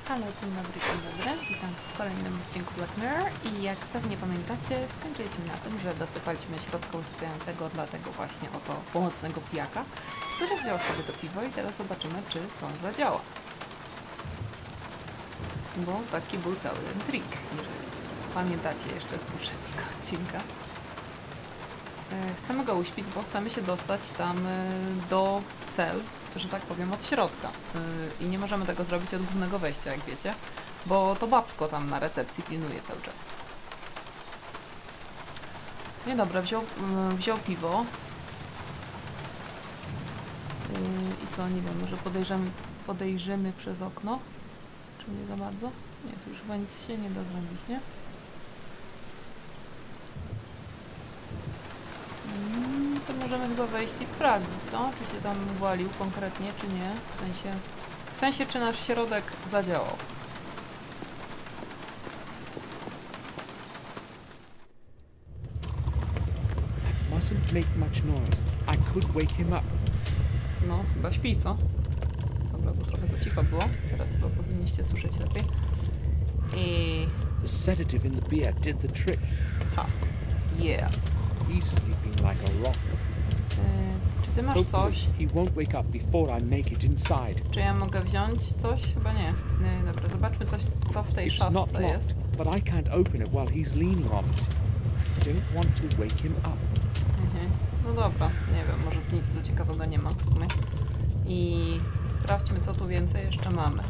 Halo, dzień dobry, witam w kolejnym odcinku Black Mirror i jak pewnie pamiętacie, skończyliśmy na tym, że dosypaliśmy środka usypiającego dla tego właśnie oto pomocnego pijaka, który wziął sobie to piwo i teraz zobaczymy, czy to zadziała. Bo taki był cały ten trik, jeżeli pamiętacie jeszcze z poprzedniego odcinka. Chcemy go uśpić, bo chcemy się dostać tam do cel, że tak powiem, od środka. I nie możemy tego zrobić od głównego wejścia, jak wiecie, bo to babsko tam na recepcji pilnuje cały czas. Nie dobra, wziął piwo. I co, nie wiem, może podejrzymy przez okno? Czy nie za bardzo? Nie, tu już chyba nic się nie da zrobić, nie? To możemy chyba wejść i sprawdzić, co? Czy się tam walił konkretnie, czy nie? W sensie, czy nasz środek zadziałał. Mustn't make much noise. I could wake him up. No, chyba śpi, co? Dobra, bo trochę za cicho było. Teraz chyba powinniście słyszeć lepiej. I... The sedative in the beer did the trick. Ha. Yeah. He's sleeping like a rock. Czy ty masz coś? He won't wake up before I make it inside. Czy ja mogę wziąć coś? Chyba nie. Dobra, zobaczmy coś, co w tej szafce jest. But I can't open it while he's leaning on it. Don't want to wake him up. No dobra, nie wiem, może nic tu ciekawego nie ma w sumie. I sprawdźmy, co tu więcej jeszcze mamy.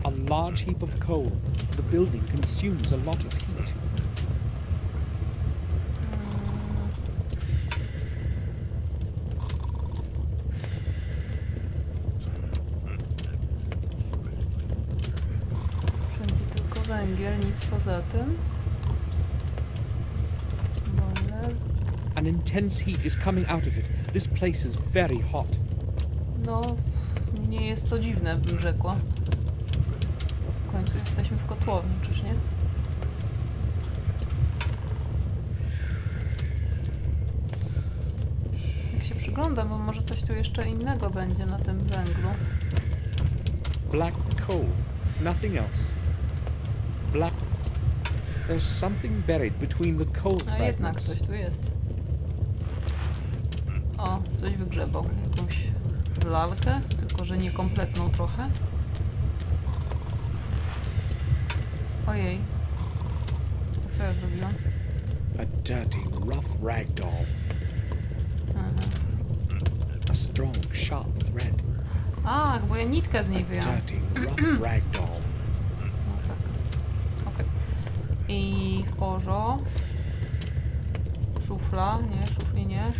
A large heap of coal. The building consumes a lot of heat. Wszędzie tylko węgiel, nic poza tym. An intense heat is coming out of it. This place is very hot. No, nie jest to dziwne, bym rzekła. W końcu jesteśmy w kotłowni, czyż nie? Jak się przyglądam, bo może coś tu jeszcze innego będzie na tym węglu. Black coal. Nothing else. Black... There's something buried between the coal fragments. A jednak coś tu jest. O, coś wygrzebał. Jakąś lalkę, tylko że niekompletną trochę. Ojej. A co ja zrobiłam? A dirty, rough rag doll. Aha. A strong, sharp thread. A, bo ja nitkę z niej A wyjęłam. dirty, rough rag doll. No tak. Okej. I w porzo. Szufla, nie, szufli nie.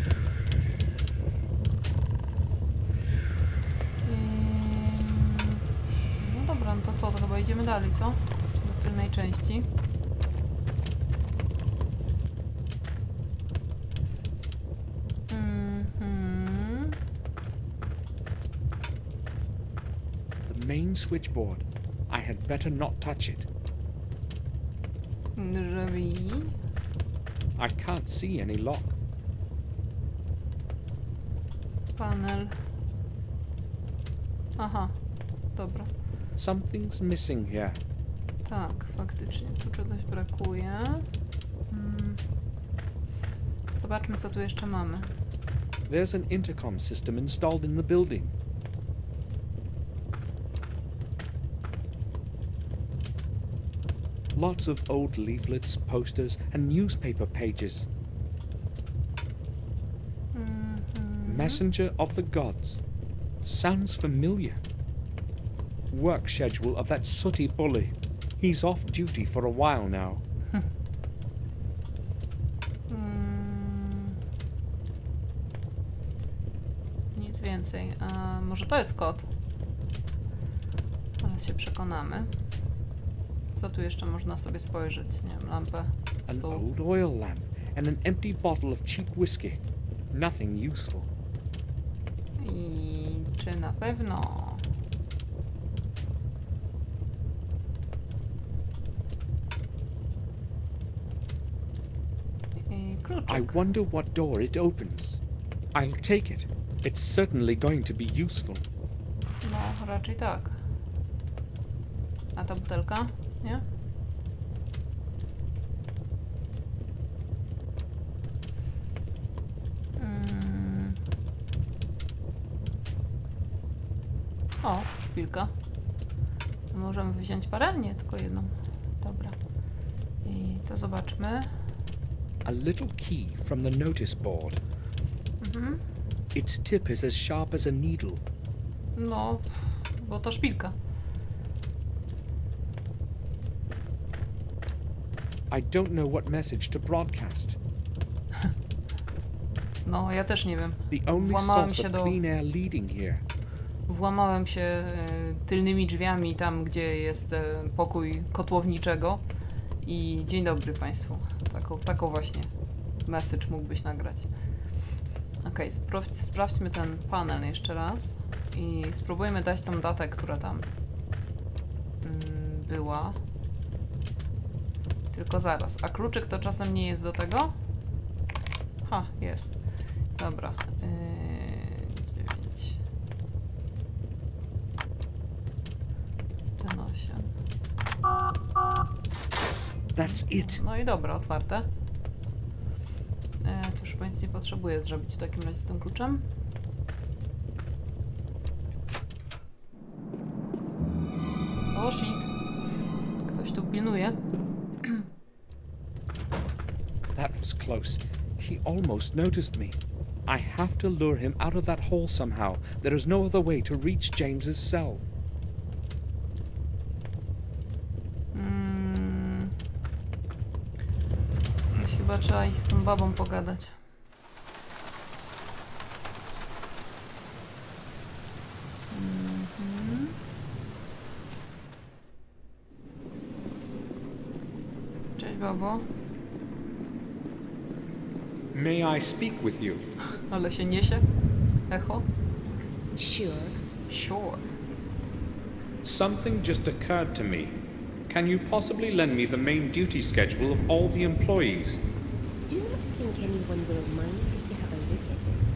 No dobra, no to co, to chyba idziemy dalej, co? Do tylnej części. The main switchboard. I had better not touch it. Drzwi. I can't see any lock. Panel. Aha, dobra. Something's missing here. Tak, faktycznie tu czegoś brakuje. Zobaczmy, co tu jeszcze mamy. There's an intercom system installed in the building. Lots of old leaflets, posters, and newspaper pages. Messenger of the gods. Sounds familiar. Work schedule of that sooty bully. He's off duty for a while now. Nic więcej. A może to jest kod? Zaraz się przekonamy. Co tu jeszcze można sobie spojrzeć? Nie wiem, lampę, An stół. old oil lamp and an empty bottle of cheap whiskey. Nothing useful. I czy na pewno? I kluczyk. I wonder what door it opens. I'll take it. It's certainly going to be useful. No, raczej tak. A ta butelka? Nie? O, szpilka. Możemy wziąć parę? Nie, tylko jedną. Dobra. I to zobaczmy. A little key from the notice board. Its tip is as sharp as a needle. No, bo to szpilka. I don't know what message to broadcast. No, ja też nie wiem. The only Włamałem source się of do... clean air leading here. Włamałem się tylnymi drzwiami tam, gdzie jest pokój kotłowniczego. I dzień dobry Państwu. Taką właśnie message mógłbyś nagrać. Okej, sprawdźmy ten panel jeszcze raz. I spróbujmy dać tą datę, która tam była. Tylko zaraz. A kluczyk to czasem nie jest do tego? Ha, jest. Dobra. 9. Ten 8. That's it. No i dobra, otwarte. To już chyba nic nie potrzebuję zrobić w takim razie z tym kluczem. O shit. Ktoś tu pilnuje. That was close. He almost noticed me. I have to lure him out of that hole somehow. There is no other way to reach James's cell. Chyba trzeba iść z tą babą pogadać. Cześć babo. May I speak with you? Ale się niesie. Echo. Sure. Sure. Something just occurred to me. Can you possibly lend me the main duty schedule of all the employees? Do not think anyone will mind if you have a look at it.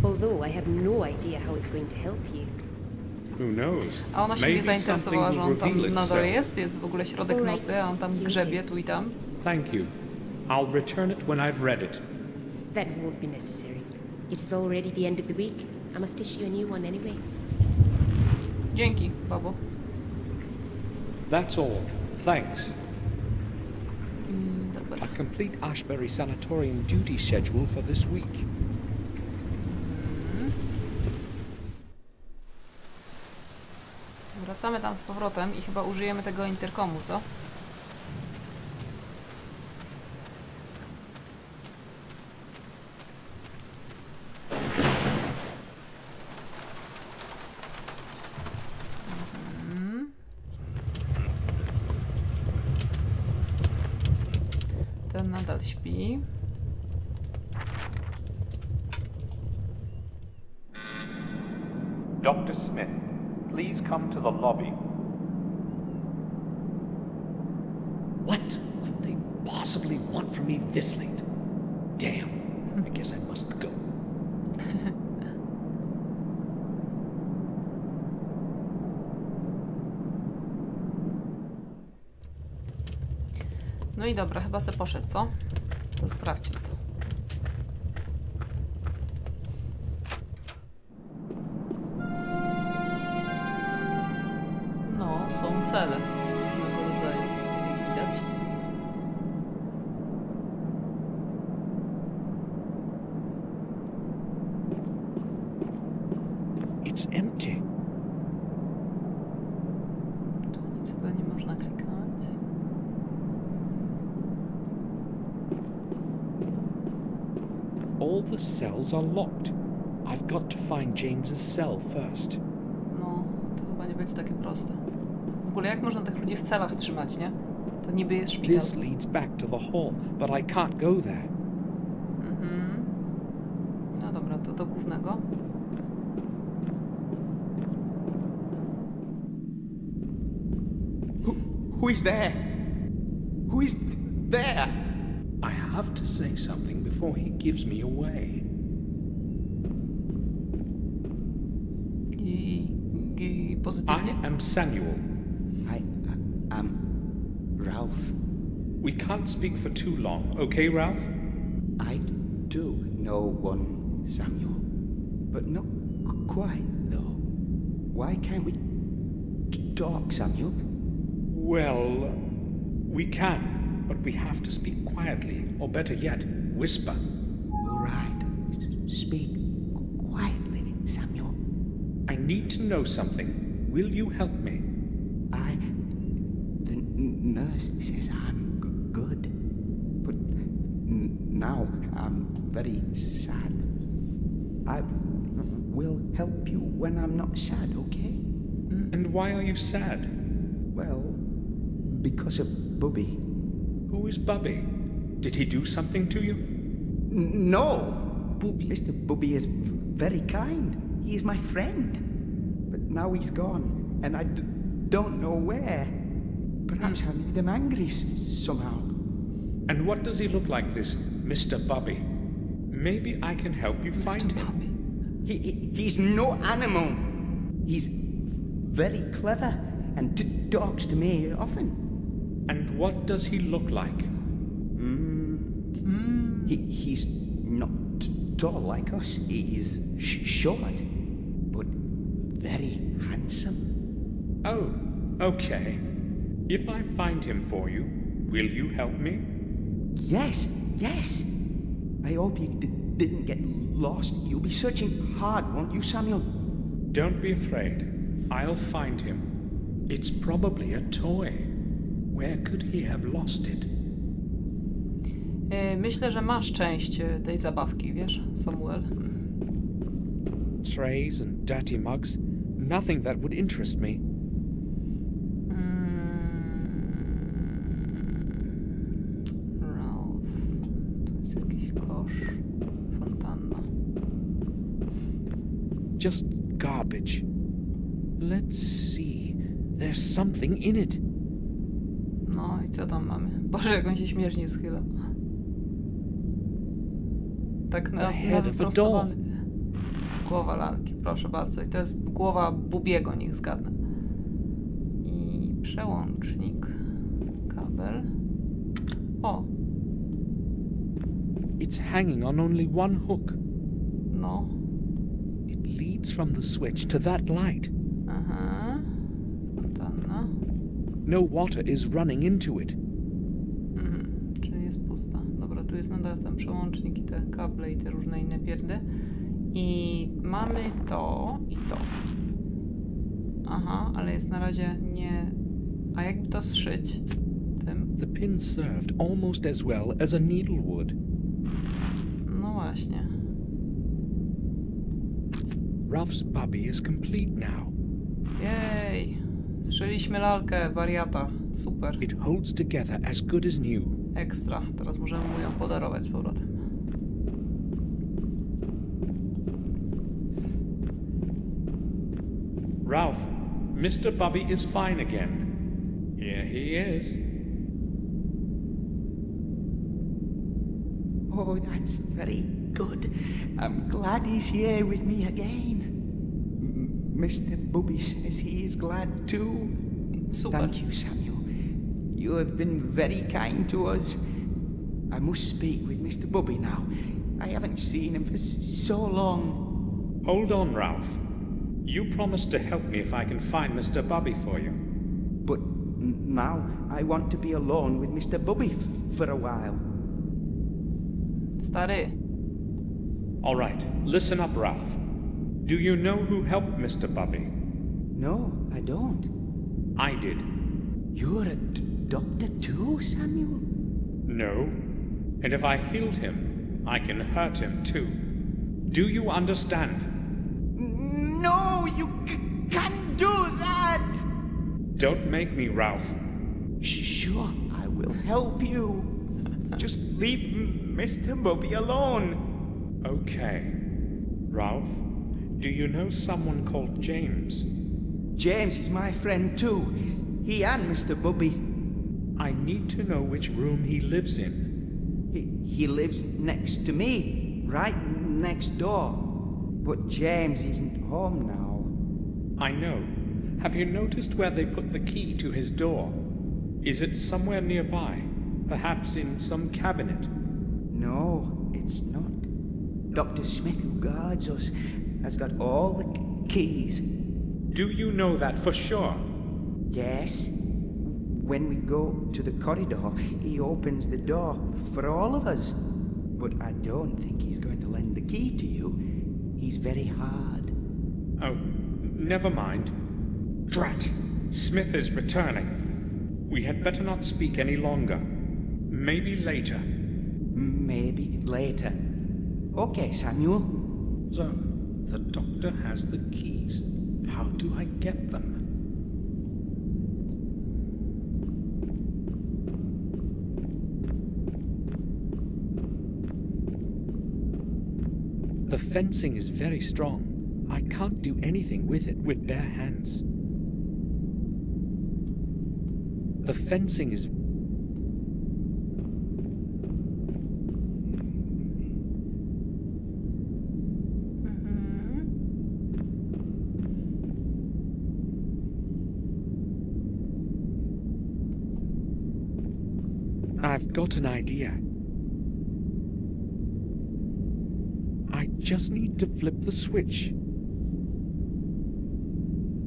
Although I have no idea how it's going to help you. Who knows? A ona się nie Maybe zainteresowała, że on something will tam reveal nadal itself. jest w ogóle środek Alright, nocy, a on tam here it grzebie is. tu i tam. Thank you. I'll return it when I've read it. That won't be necessary. It is already the end of the week. I must issue a new one anyway. Dzięki, babo. That's all. Thanks. Dobra. A complete Ashburry sanatorium duty schedule for this week. Wracamy tam z powrotem i chyba użyjemy tego interkomu, co? Ten nadal śpi. Dr. Smith, please come to the lobby. What could they possibly want from me this late? Damn, I guess I must go. No i dobra, chyba se poszedł, co? To sprawdźmy to. No, są cele różnego rodzaju, jak widać. It's empty. Tu nic chyba nie można kliknąć. All the cells are locked. I've got to find James's cell first. No, to chyba nie będzie takie proste. W ogóle jak można tych ludzi w celach trzymać, nie? To niby jest szpital. This leads back to the hall, but I can't go there. No dobra, to do głównego. Who is there? Who is there? I have to say something before he gives me away. I pozytywnie. I am Samuel. Ralph. We can't speak for too long, okay, Ralph? I do know one, Samuel. But not quite, though. Why can't we talk, Samuel? Well, we can, but we have to speak quietly, or better yet, whisper. All right. Speak quietly, Samuel. I need to know something. Will you help me? The nurse says I'm good. But now I'm very sad. I will help you when I'm not sad, okay? And why are you sad? Well, because of Bubby. Who is Bubby? Did he do something to you? No! Mr. Bubby is very kind. He is my friend. But now he's gone, and I don't know where. Perhaps I made him angry somehow. And what does he look like, this Mr. Bubby? Maybe I can help you find him. He's no animal. He's very clever and talks to me often. And what does he look like? He's not tall like us. He's short, but very handsome. Oh, okay. If I find him for you, will you help me? Yes. I hope you didn't get lost. You'll be searching hard, won't you, Samuel? Don't be afraid. I'll find him. It's probably a toy. Where could he have lost it? Myślę, że masz część tej zabawki, wiesz, Samuel? Trays and dirty mugs. Nothing that would interest me. Ralph. To jest jakiś kosz. Fontanna. Just garbage. Let's see. There's something in it. No i co tam mamy? Boże, jak on się śmiesznie schyla. Tak na wyprostowany. Głowa lalki, proszę bardzo. I to jest głowa Bubiego, niech zgadnę. I przełącznik. Kabel. O! It's hanging on only one hook. No. It leads from the switch to that light. Aha. Fontanna. No water is running into it. Czyli jest pusta. Dobra, tu jest nadal ten przełącznik i te kable i te różne inne pierdy. I mamy to i to. Aha, ale jest na razie nie... A jakby to zszyć tym? The pin served almost as well as a needle would. No właśnie. Ralph's Bubby is complete now. Jej! Zszyliśmy lalkę wariata. Super. It holds together as good as new. Ekstra. Teraz możemy mu ją podarować z powrotem. Ralph, Mr. Bubby is fine again. Here he is. Oh, that's very good. I'm glad he's here with me again. Mr. Bubby says he is glad too. Super. Thank you, Samuel. You have been very kind to us. I must speak with Mr. Bubby now. I haven't seen him for so long. Hold on, Ralph. You promised to help me if I can find Mr. Bubby for you. But now I want to be alone with Mr. Bubby for a while. Stary. All right, listen up, Ralph. Do you know who helped Mr. Bubby? No, I don't. I did. You're a doctor too, Samuel? No. And if I healed him, I can hurt him too. Do you understand? No, you can't do that! Don't make me, Ralph. Sure, I will help you. Just leave Mr. Bubby alone. Okay. Ralph, do you know someone called James? James is my friend too. He and Mr. Bubby. I need to know which room he lives in. He lives next to me, right next door. But James isn't home now. I know. Have you noticed where they put the key to his door? Is it somewhere nearby? Perhaps in some cabinet? No, it's not. Dr. Smith, who guards us, has got all the keys. Do you know that for sure? Yes. When we go to the corridor, he opens the door for all of us. But I don't think he's going to lend the key to you. He's very hard. Oh, never mind. Drat! Smith is returning. We had better not speak any longer. Maybe later. Maybe later. Okay, Samuel. So, the doctor has the keys. How do I get them? The fencing is very strong. I can't do anything with it with bare hands. The fencing is... I've got an idea. I just need to flip the switch.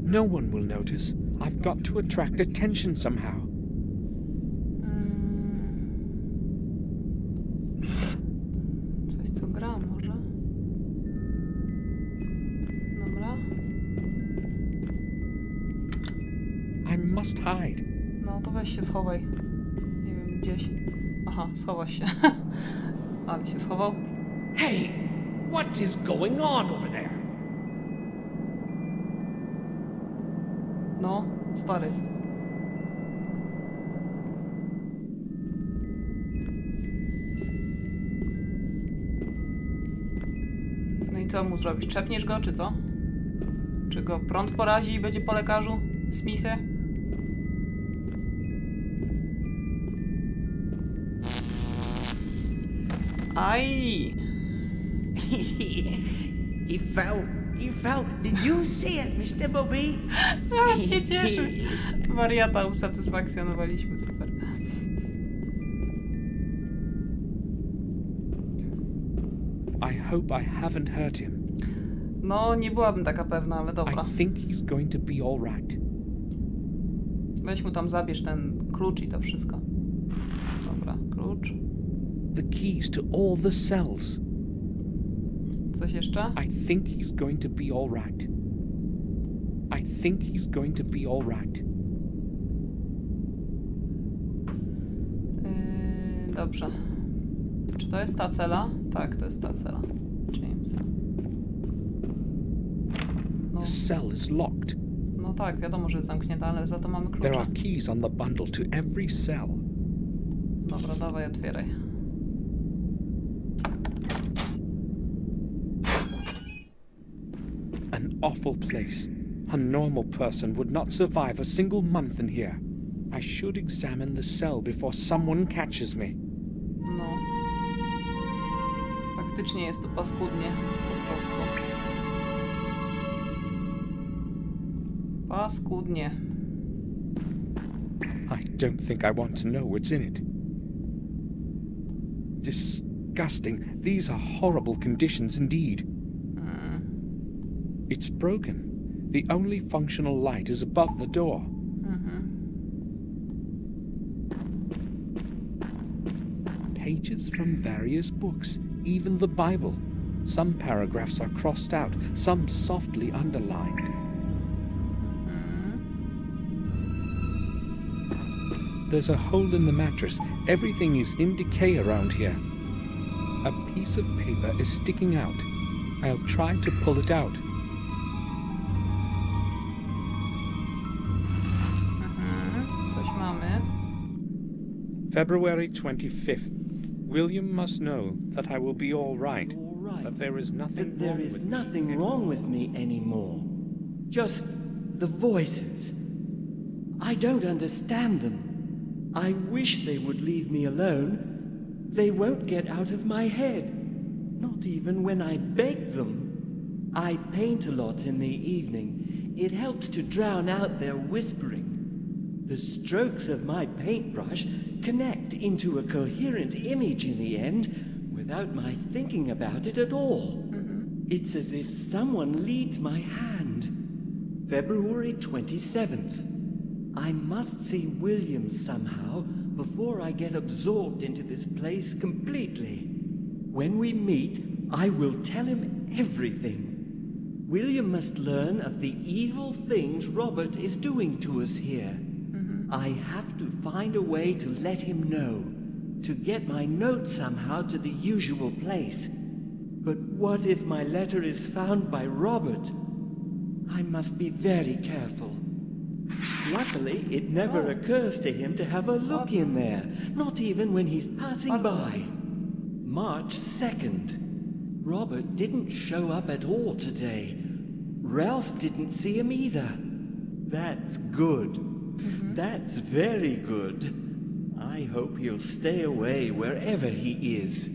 No one will notice. I've got to attract attention somehow. Coś co gra może? Dobra. I must hide. No to weź się schowaj. Nie wiem, gdzieś. Aha, schowasz się. Ale się schował. Hey, what is going on over there? No, stary. No i co mu zrobisz? Trzepniesz go, czy co? Czy go prąd porazi i będzie po lekarzu? Smithie? Aj! He fell. He fell. Did you see it, Mr. Bubby? A, się cieszy. Wariata usatysfakcjonowaliśmy, super. I hope I haven't hurt him. No, nie byłabym taka pewna, ale dobra. I think he's going to be all right. Weź mu tam, zabierz ten klucz i to wszystko. Dobra, klucz. The keys to all the cells. Coś jeszcze? I think he's going to be all right. I think he's going to be all right. Dobrze. Czy to jest ta cela? Tak, to jest ta cela. Jamesa. No. The cell is locked. No tak, wiadomo, że jest zamknięta, ale za to mamy klucze. There are keys on the bundle to every cell. Dobra, dawaj, otwieraj. An awful place. A normal person would not survive a single month in here. I should examine the cell before someone catches me. No. Faktycznie jest tu paskudnie. Po prostu. Paskudnie. I don't think I want to know what's in it. Disgusting. These are horrible conditions indeed. It's broken. The only functional light is above the door. Pages from various books, even the Bible. Some paragraphs are crossed out, some softly underlined. There's a hole in the mattress. Everything is in decay around here. A piece of paper is sticking out. I'll try to pull it out. Coś mamy. February 25th. William must know that I will be all right. But there is nothing wrong with me anymore. Just the voices. I don't understand them. I wish they would leave me alone. They won't get out of my head. Not even when I beg them. I paint a lot in the evening. It helps to drown out their whispering. The strokes of my paintbrush connect into a coherent image in the end without my thinking about it at all. It's as if someone leads my hand. February 27th. I must see William somehow before I get absorbed into this place completely. When we meet, I will tell him everything. William must learn of the evil things Robert is doing to us here. I have to find a way to let him know, to get my note somehow to the usual place. But what if my letter is found by Robert? I must be very careful. Luckily, it never occurs to him to have a look in there, not even when he's passing by. March 2nd. Robert didn't show up at all today. Ralph didn't see him either. That's good. That's very good. I hope he'll stay away wherever he is.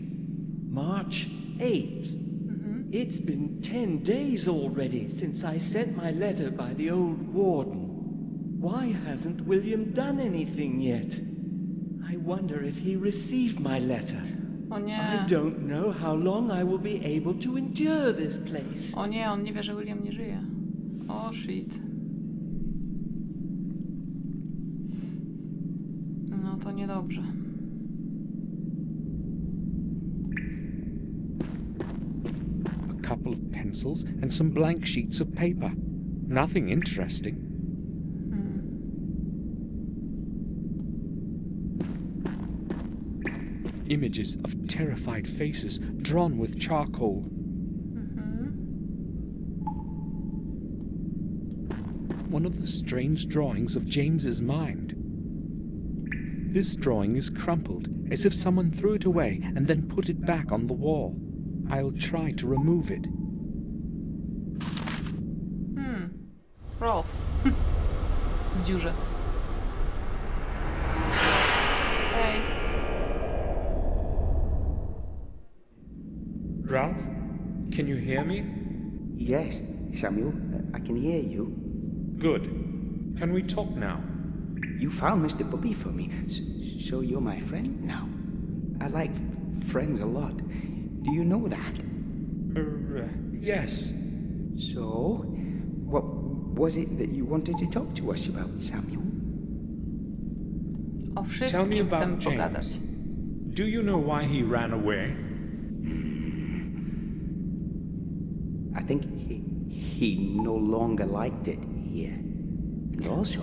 March 8th. It's been 10 days already since I sent my letter by the old warden. Why hasn't William done anything yet? I wonder if he received my letter. O nie. I don't know how long I will be able to endure this place. O nie, on nie wie, że William nie żyje. O shit. No to niedobrze. A couple of pencils and some blank sheets of paper. Nothing interesting. Images of terrified faces drawn with charcoal. One of the strange drawings of James's mind. This drawing is crumpled, as if someone threw it away and then put it back on the wall. I'll try to remove it. Rolf. W dziurze. Hej. Ralph, can you hear me? Yes, Samuel, I can hear you. Good. Can we talk now? You found Mr. Bubby for me, so you're my friend now. I like friends a lot. Do you know that? Yes. So, what was it that you wanted to talk to us about, Samuel? O Tell me wszystkim chcemy about pogadać. James. Do you know why he ran away? I think he no longer liked it here. And also,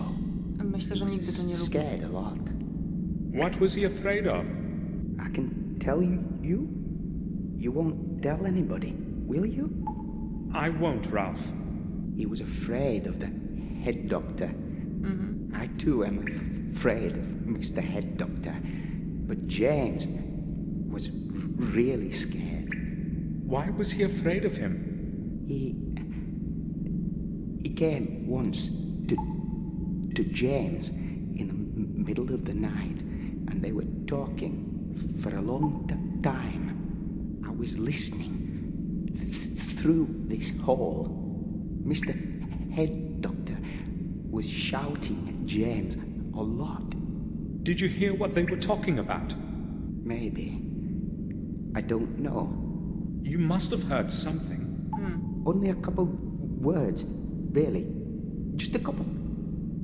Myślę, że nigdy to nie lubił. scared a lot. What was he afraid of? I can tell you. You won't tell anybody, will you? I won't, Ralph. He was afraid of the head doctor. I too am afraid of Mr. Head Doctor. But James was really scared. Why was he afraid of him? He came once to James in the middle of the night, and they were talking for a long time. I was listening through this hall. Mr. Head Doctor was shouting at James a lot. Did you hear what they were talking about? Maybe. I don't know. You must have heard something. Only a couple words, really. Just a couple.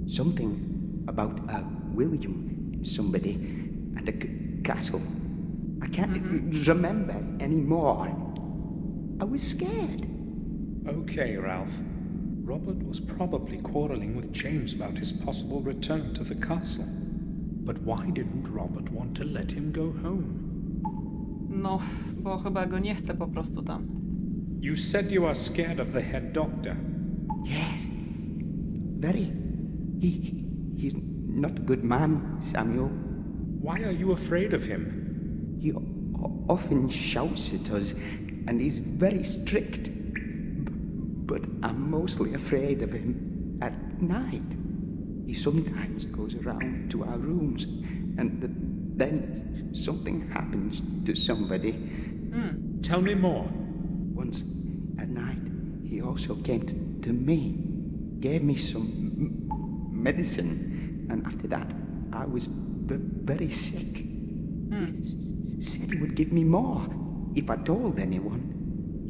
Something about William, somebody, and a castle. I can't remember anymore. I was scared. Okay, Ralph. Robert was probably quarreling with James about his possible return to the castle. But why didn't Robert want to let him go home? No, bo chyba go nie chce po prostu tam. You said you are scared of the head doctor. Yes. Very. He's not a good man, Samuel. Why are you afraid of him? He often shouts at us, and he's very strict. But I'm mostly afraid of him at night. He sometimes goes around to our rooms, and then something happens to somebody. Tell me more. Once at night, he also came to me, gave me some medicine, And after that, I was very sick. He said he would give me more if I told anyone.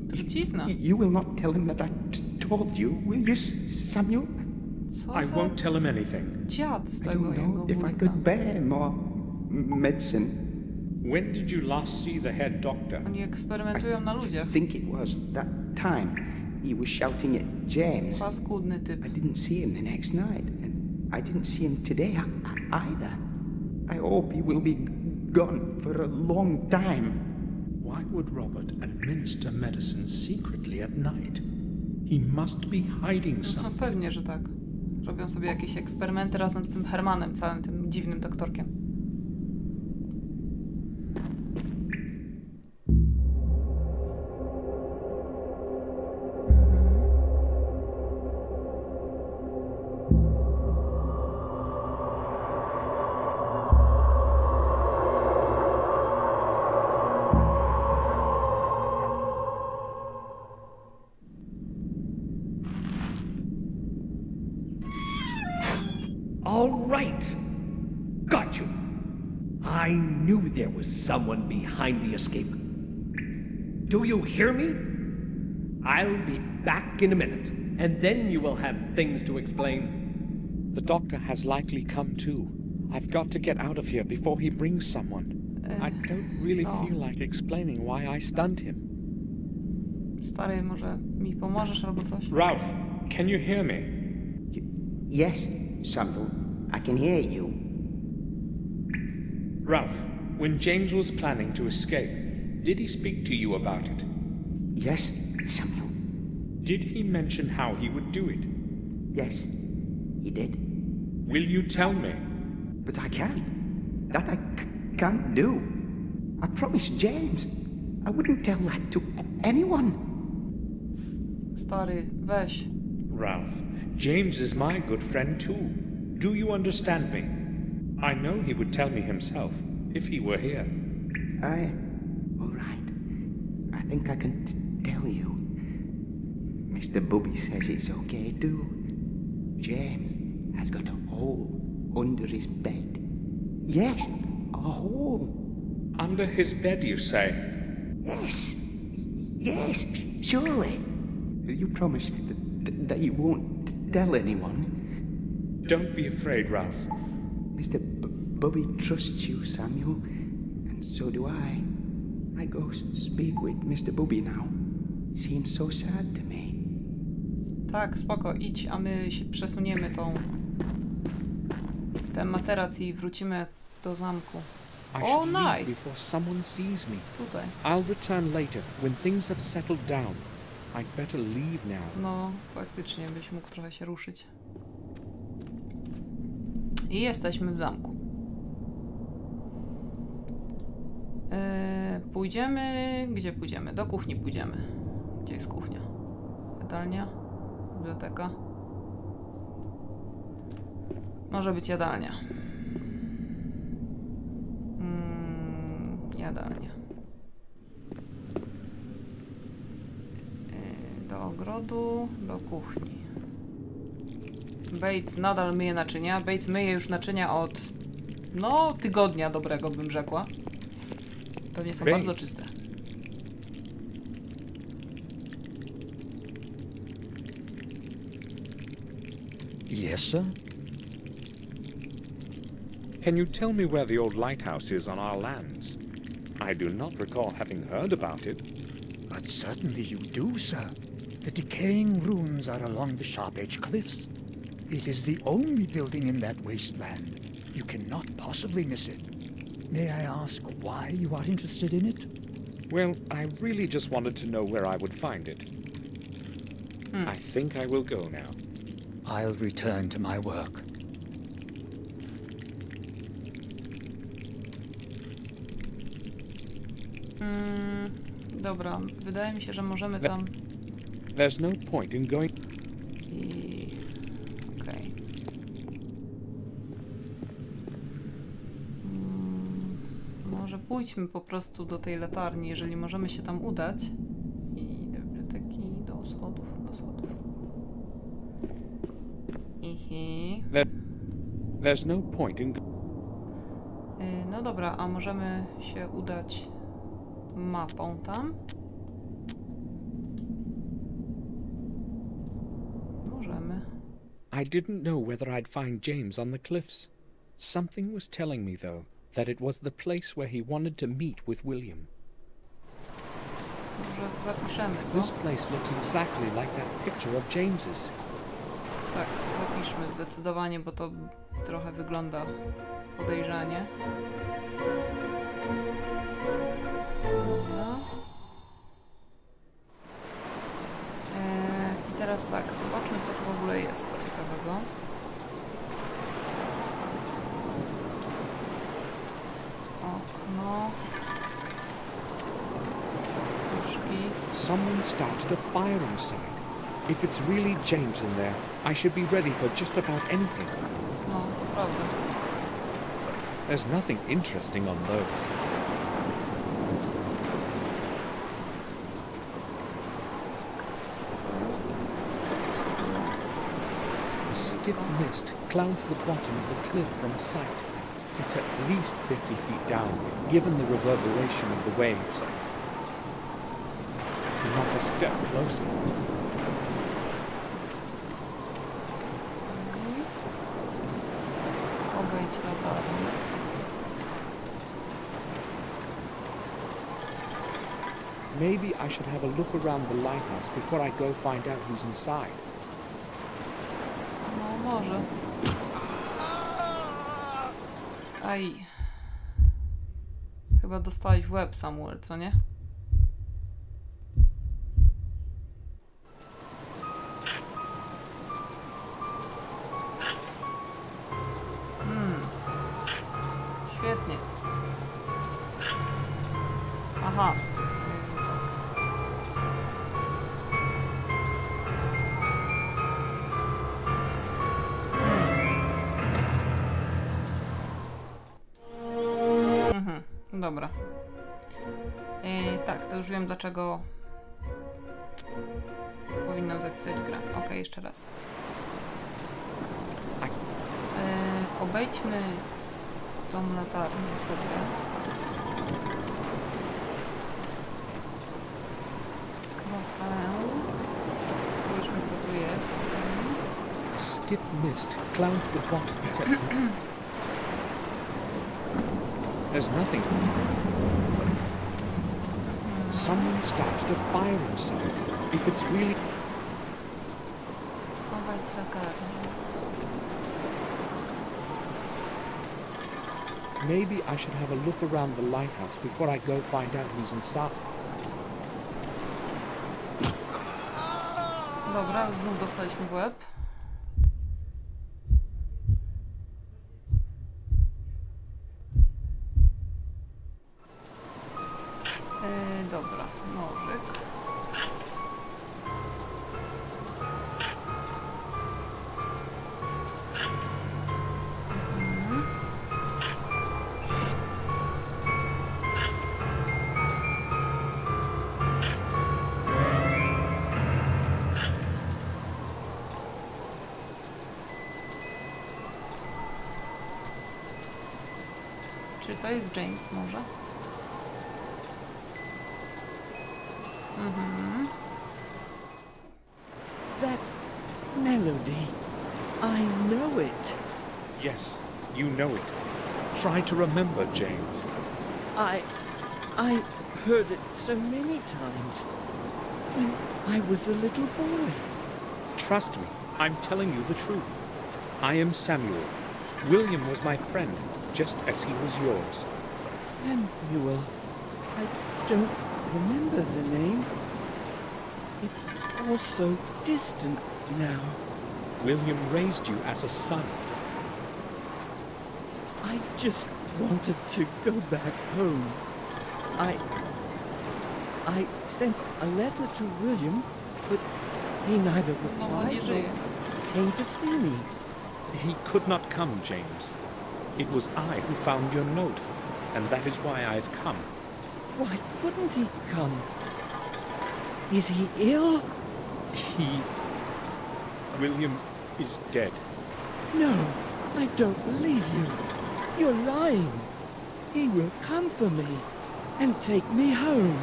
Trucizna. You will not tell him that I told you, will you, Samuel? Co I za won't tell him anything. dziad z I tego don't jego know if I wujka. could bear more medicine. When did you last see the head doctor? Oni eksperymentują na ludziach. I think it was that time he was shouting at James. Paskudny typ. I didn't see him the next night, and I didn't see him today either. I hope he will be gone for a long time. Why would Robert administer medicine secretly at night? He must be hiding No something. pewnie, że tak. Robią sobie jakieś eksperymenty razem z tym Hermanem, całym tym dziwnym doktorkiem. All right. Got you. I knew there was someone behind the escape. Do you hear me? I'll be back in a minute, and then you will have things to explain. The doctor has likely come too. I've got to get out of here before he brings someone. I don't really feel like explaining why I stunned him. Stary, może mi pomożesz albo coś? Ralph, can you hear me? Yes, Samuel, I can hear you. Ralph, when James was planning to escape, did he speak to you about it? Yes, Samuel. Did he mention how he would do it? Yes, he did. Will you tell me? But I can't. That I can't do. I promised James I wouldn't tell that to anyone. Stary, weź. Ralph, James is my good friend too. Do you understand me? I know he would tell me himself, if he were here. All right. I think I can tell you. Mr. Bubby says it's okay too. James has got a hole under his bed. Yes, a hole. Under his bed, you say? Yes, yes, surely. You promise that you won't tell anyone? Don't be afraid, Ralph. Mr. Bubby trusts you, Samuel, and so do I. I go speak with Mr. Bubby now. Seems so sad to me. Tak, spoko, idź, a my się przesuniemy ten materac i wrócimy do zamku. I Oh, should leave nice. before someone sees me. Tutaj. I'll return later, when things have settled down. I'd better leave now. No, faktycznie byś mógł trochę się ruszyć. I jesteśmy w zamku. Pójdziemy... Gdzie pójdziemy? Do kuchni pójdziemy. Gdzie jest kuchnia? Jadalnia? Biblioteka? Może być jadalnia. Jadalnia. Do ogrodu, do kuchni. Bates nadal myje naczynia. Bates myje już naczynia od... no, tygodnia dobrego, bym rzekła. Pewnie są Bates. bardzo czyste. Yes, sir? Can you tell me where the old lighthouse is on our lands? I do not recall having heard about it. But certainly you do, sir. The decaying ruins are along the Sharp Edge Cliffs. It is the only building in that wasteland. You cannot possibly miss it. May I ask why you are interested in it? Well, I really just wanted to know where I would find it. I think I will go now. I'll return to my work. Dobra, wydaje mi się, że możemy tam... There's no point in going... I... okej. Może pójdźmy po prostu do tej latarni, jeżeli możemy się tam udać. I do biblioteki, do schodów, do schodów. Ihi. There's no point in... No dobra, a możemy się udać mapą tam? Możemy. I didn't know whether I'd find James on the cliffs. Something was telling me, though, that it was the place where he wanted to meet with William. Może zapiszemy, co? This place looks exactly like that picture of James's. Tak, zapiszmy zdecydowanie, bo to trochę wygląda podejrzanie. No. I teraz tak, zobaczmy, co tu w ogóle jest ciekawego. Okno. Puszki. Someone started a fire inside. If it's really James in there, I should be ready for just about anything. No, to prawda. There's nothing interesting on those. Co to jest? A stiff mist clouds the bottom of the cliff from sight. It's at least 50 feet down, given the reverberation of the waves. Not a step closer. Obejdź latarnię. Maybe I should have a look around the lighthouse before I go find out who's inside. No, może. Aj. Chyba dostałeś w łeb, Samuel, co nie? Świetnie. Aha. Dobra. Tak, to już wiem, dlaczego powinnam zapisać grę. Ok, jeszcze raz. Obejdźmy tą latarnię sobie. Trochę. Spójrzmy, co tu jest. A stiff mist clouds the bottom. It's at... There's nothing. Someone started a fire inside. If it's really... Obejdź latarnię. Maybe I should have a look around the lighthouse before I go find out who's inside. Dobra, znów dostaliśmy w łeb. Dobra, nożyk. Czy to jest James może? That melody. I know it. Yes, you know it. Try to remember, James. I heard it so many times. When I was a little boy. Trust me, I'm telling you the truth. I am Samuel. William was my friend, just as he was yours. Samuel. I don't remember the name. It's all so distant now. William raised you as a son. I just wanted to go back home. I sent a letter to William, but he neither replied nor came to see me. He could not come, James. It was I who found your note, and that is why I've come. Why couldn't he come? Is he ill? William is dead. No, I don't believe you. You're lying. He will come for me and take me home.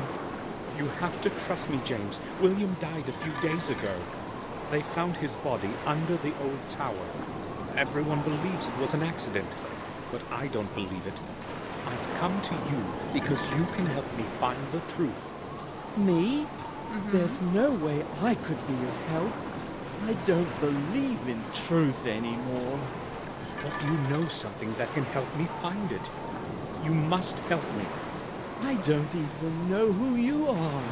You have to trust me, James. William died a few days ago. They found his body under the old tower. Everyone believes it was an accident, but I don't believe it. I've come to you because you can help me find the truth. Me? There's no way I could be of help. I don't believe in truth anymore. But you know something that can help me find it. You must help me. I don't even know who you are.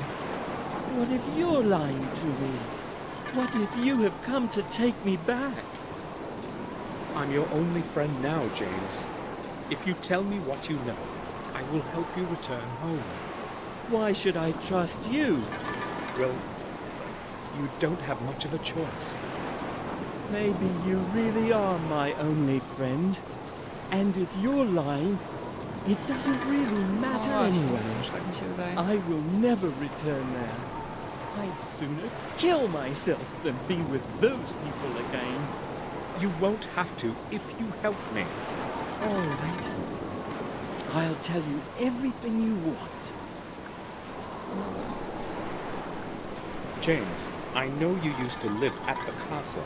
What if you're lying to me? What if you have come to take me back? I'm your only friend now, James. If you tell me what you know, I will help you return home. Why should I trust you? Well, you don't have much of a choice. Maybe you really are my only friend. And if you're lying, it doesn't really matter anyway. Tak mi się wydaje. I will never return there. I'd sooner kill myself than be with those people again. You won't have to if you help me. All right. I'll tell you everything you want. James, I know you used to live at the castle.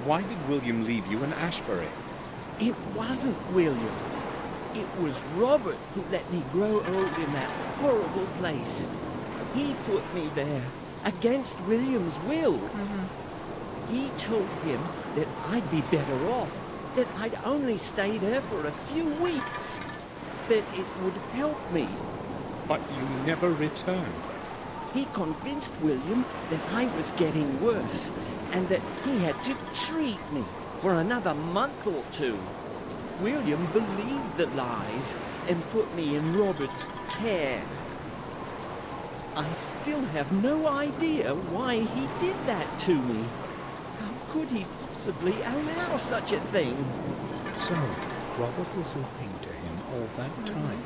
Why did William leave you in Ashburry? It wasn't William. It was Robert who let me grow old in that horrible place. He put me there, against William's will. He told him that I'd be better off, that I'd only stay there for a few weeks, that it would help me. But you never returned. He convinced William that I was getting worse, and that he had to treat me for another month or two. William believed the lies and put me in Robert's care. I still have no idea why he did that to me. How could he possibly allow such a thing? So, Robert was lying to him all that time.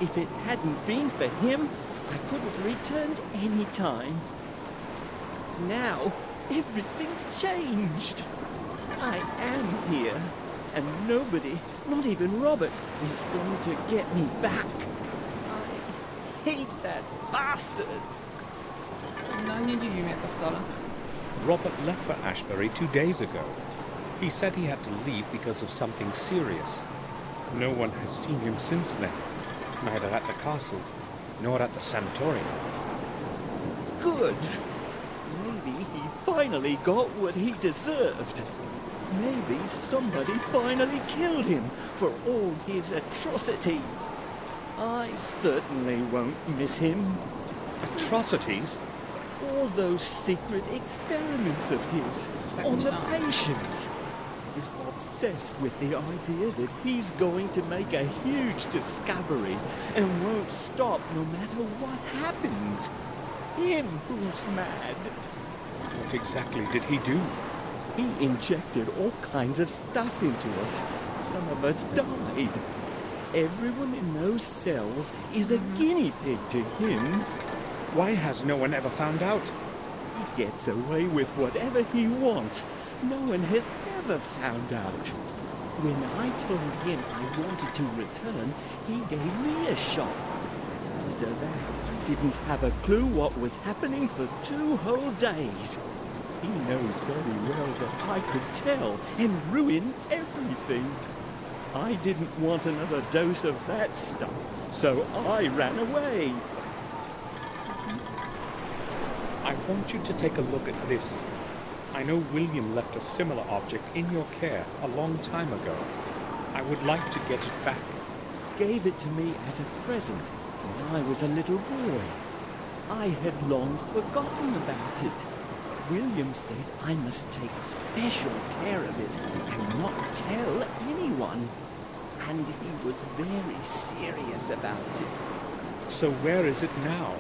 If it hadn't been for him, I could have returned any time. Now, everything's changed. I am here, and nobody, not even Robert, is going to get me back. I hate that bastard. No, nie dziwi mnie to wcale. Robert left for Ashburry 2 days ago. He said he had to leave because of something serious. No one has seen him since then, neither at the castle nor at the sanatorium. Good. Maybe he finally got what he deserved. Maybe somebody finally killed him for all his atrocities. I certainly won't miss him. Atrocities? All those secret experiments of his on the patients. He's obsessed with the idea that he's going to make a huge discovery and won't stop no matter what happens. Him who's mad. What exactly did he do? He injected all kinds of stuff into us. Some of us died. Everyone in those cells is a guinea pig to him. Why has no one ever found out? He gets away with whatever he wants. No one has ever found out. When I told him I wanted to return, he gave me a shot. After that, I didn't have a clue what was happening for 2 whole days. He knows very well that I could tell and ruin everything. I didn't want another dose of that stuff, so I ran away. I want you to take a look at this. I know William left a similar object in your care a long time ago. I would like to get it back. Gave it to me as a present when I was a little boy. I had long forgotten about it. William said I must take special care of it and not tell anyone. And he was very serious about it. So where is it now?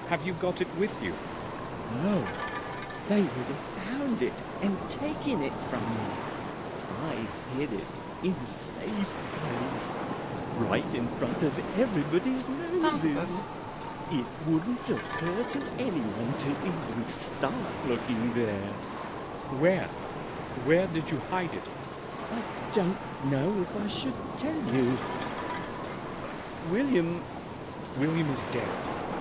Have you got it with you? No, they would have found it and taken it from me. I hid it in a safe place, right in front of everybody's noses. It wouldn't occur to anyone to even start looking there. Where? Where did you hide it? I don't know if I should tell you. William William is dead.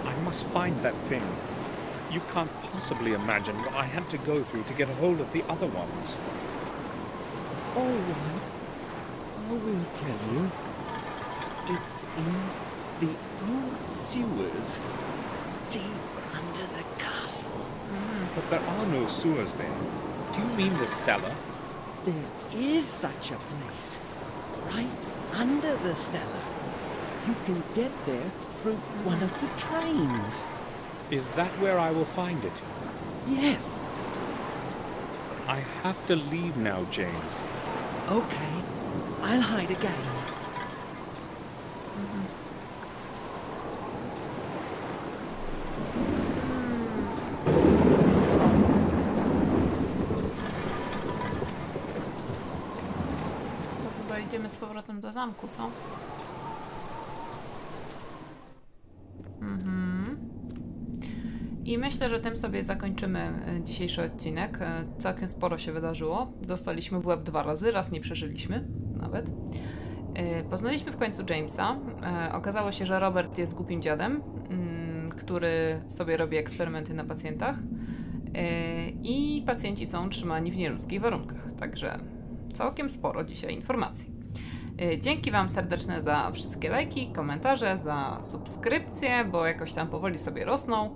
I must find that thing. You can't possibly imagine what I had to go through to get a hold of the other ones. All right, I will tell you. It's in the old sewers, deep under the castle. But there are no sewers there. Do you mean the cellar? There is such a place, right under the cellar. You can get there through one of the trains. Is that where I will find it? Yes. I have to leave now, James. Okay, I'll hide again. To chyba idziemy z powrotem do zamku, co? I myślę, że tym sobie zakończymy dzisiejszy odcinek. Całkiem sporo się wydarzyło. Dostaliśmy w łeb 2 razy, raz nie przeżyliśmy nawet. Poznaliśmy w końcu Jamesa. Okazało się, że Robert jest głupim dziadem, który sobie robi eksperymenty na pacjentach. I pacjenci są trzymani w nieludzkich warunkach. Także całkiem sporo dzisiaj informacji. Dzięki Wam serdeczne za wszystkie lajki, komentarze, za subskrypcje, bo jakoś tam powoli sobie rosną.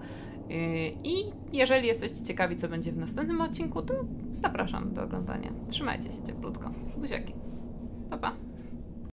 I jeżeli jesteście ciekawi, co będzie w następnym odcinku, to zapraszam do oglądania. Trzymajcie się cieplutko. Buziaki. Pa, pa.